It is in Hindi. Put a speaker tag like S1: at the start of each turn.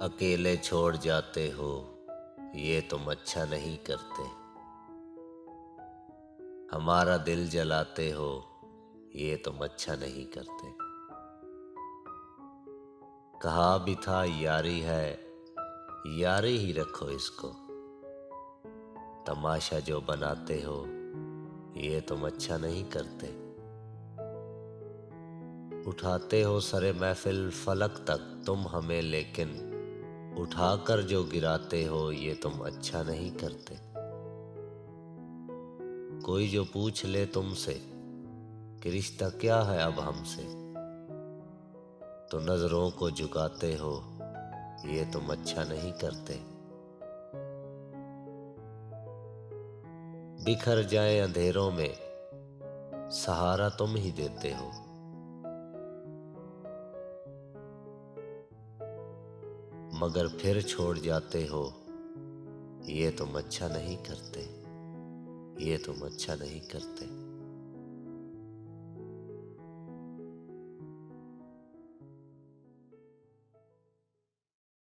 S1: अकेले छोड़ जाते हो, ये तुम अच्छा नहीं करते। हमारा दिल जलाते हो, ये तुम अच्छा नहीं करते। कहा भी था यारी है, यारी ही रखो इसको। तमाशा जो बनाते हो, ये तुम अच्छा नहीं करते। उठाते हो सरे महफिल फलक तक तुम हमें, लेकिन उठाकर जो गिराते हो, ये तुम अच्छा नहीं करते। कोई जो पूछ ले तुमसे कि रिश्ता क्या है अब हमसे, तो नजरों को झुकाते हो, ये तुम अच्छा नहीं करते। बिखर जाए अंधेरों में सहारा तुम ही देते हो। मगर फिर छोड़ जाते हो, ये तुम अच्छा नहीं करते। ये तुम अच्छा नहीं करते।